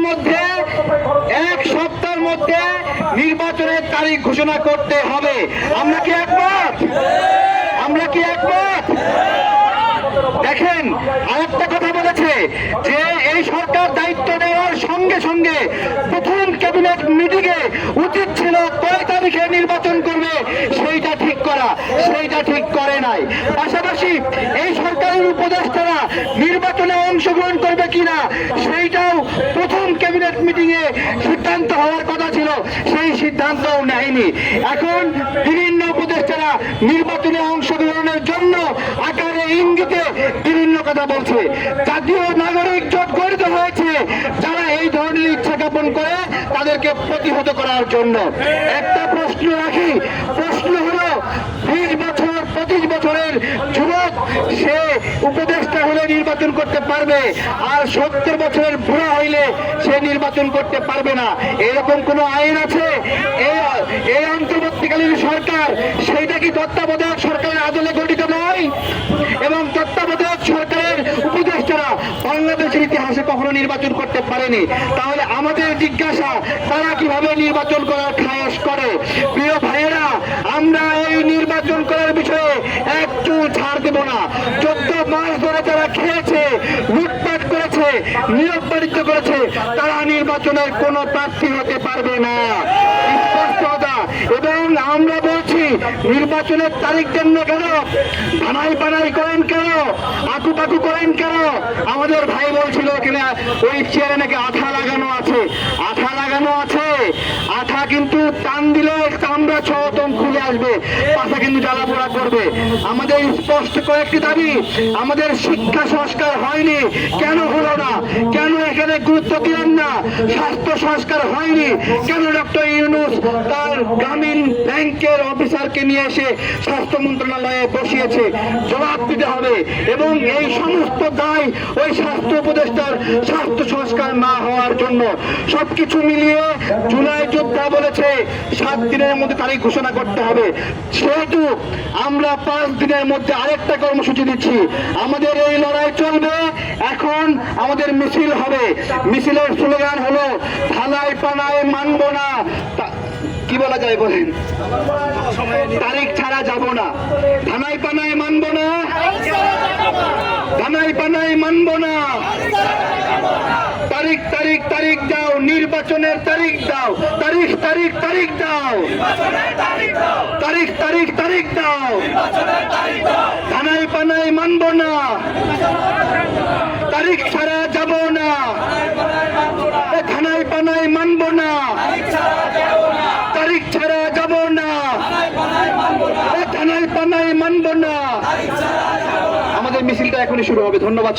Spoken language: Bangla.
মধ্যে নির্বাচনের তারিখ ঘোষণা করতে হবে। আমরা কি একমত? দেখেন, আরেকটা কথা বলেছে যে এই সরকার দায়িত্ব নেওয়ার সঙ্গে সঙ্গে প্রথম ক্যাবিনেট মিটিংয়ে উচিত ছিল কয় তারিখে নির্বাচন করবে সেইটা ঠিক করা, সেইটা ঠিক করে নাই। পাশাপাশি এই সরকারের উপদেষ্টারা নির্বাচনে অংশগ্রহণ করবে কিনা সেইটাও প্রথম ক্যাবিনেট মিটিংয়ে সিদ্ধান্ত হওয়ার কথা ছিল, সেই সিদ্ধান্তও নেয়নি। এখন বিভিন্ন উপদেষ্টারা নির্বাচনে অংশগ্রহণের জন্য আকারে ইঙ্গিতে বিভিন্ন কথা বলছে। জাতীয় নাগরিক জোট গঠিত হয়েছে যারা এই ধরনের ইচ্ছা জ্ঞাপন করে তাদেরকে প্রতিহত করার জন্য। একটা প্রশ্ন রাখি, প্রশ্ন হলো 20 বছরের যুবক সে উপদেষ্টা হলে নির্বাচন করতে পারবে, আর 70 বছরের বুড়া হইলে সে নির্বাচন করতে পারবে না, এরকম কোন আইন আছে? এই অন্তর্বর্তীকালীন সরকার সেইটা কি তত্ত্বাবধায়ক সরকারের আদলে গঠিত নয়? এবং তত্ত্বাবধায়ক সরকারের উপদেষ্টারা বাংলাদেশের ইতিহাসে কখনো নির্বাচন করতে পারেনি। তাহলে আমাদের জিজ্ঞাসা, তারা কিভাবে নির্বাচন করার খায়স করে? প্রিয় ভাইয়েরা, আমরা এই নির্বাচন করার বিষয়ে একটু ছাড় দেব না। 14 মাস ধরে তারা খেয়েছে, লুটপাট করেছে, নিয়োগ বাণিজ্য করেছে, তারা নির্বাচনের কোন প্রার্থী হতে পারবে না, স্পষ্ট কথা। এবং আমরা বলছি, নির্বাচনের তারিখ জন্য কেন বানাই করেন, কেন আকুপাকু করেন কেন? আমাদের ভাই বলছিল কিনা ওই চেয়ারে নাকি আঠা লাগানো আছে। আঠা কিন্তু টান দিলে চামড়া ছতম খুলে আসবে, পাশা কিন্তু জ্বালা পোড়া করবে। আমাদের স্পষ্ট কয়েকটি দাবি। আমাদের শিক্ষা সংস্কার হয়নি, কেন হলো না? কেন এখানে গুরুত্ব দিলেন না? স্বাস্থ্য সংস্কার হয়নি, কেন ডক্টর ইউনূস তার গ্রামীণ ব্যাংকের অফিসারকে নিয়ে এসে স্বাস্থ্য মন্ত্রণালয়ে বসিয়েছে? জবাব দিতে হবে। এবং এই সমস্ত দায় ওই স্বাস্থ্য উপদেষ্টার স্বাস্থ্য সংস্কার না হওয়ার জন্য। সবকিছু মিলিয়ে জুলাই যোদ্ধা বলেছে 7 দিনের মধ্যে তারিখ ঘোষণা করতে হবে, সেহেতু আমরা 5 দিনের মধ্যে আরেকটা কর্মসূচি দিচ্ছি। আমাদের এই লড়াই চলবে। এখন আমাদের মিছিল হবে। মিছিলের স্লোগান হলো ধানাই পানায় মানব না, কি বলা যায় বলেন? তারিখ ছাড়া যাব না, ধানাই পানায় মানব না, ধানাই পানায় মানব না। তারিখ দাও, নির্বাচনের তারিখ দাও, তারিখ দাও, তারিখ দাও। ধানাই পানায় মানব না, তারিখ ছাড়া যাব না, ধানাই পানায় মানব না, তারিখ ছাড়া যাব না, ধানাই পানায় মানব না। আমাদের মিছিলটা এখনই শুরু হবে। ধন্যবাদ।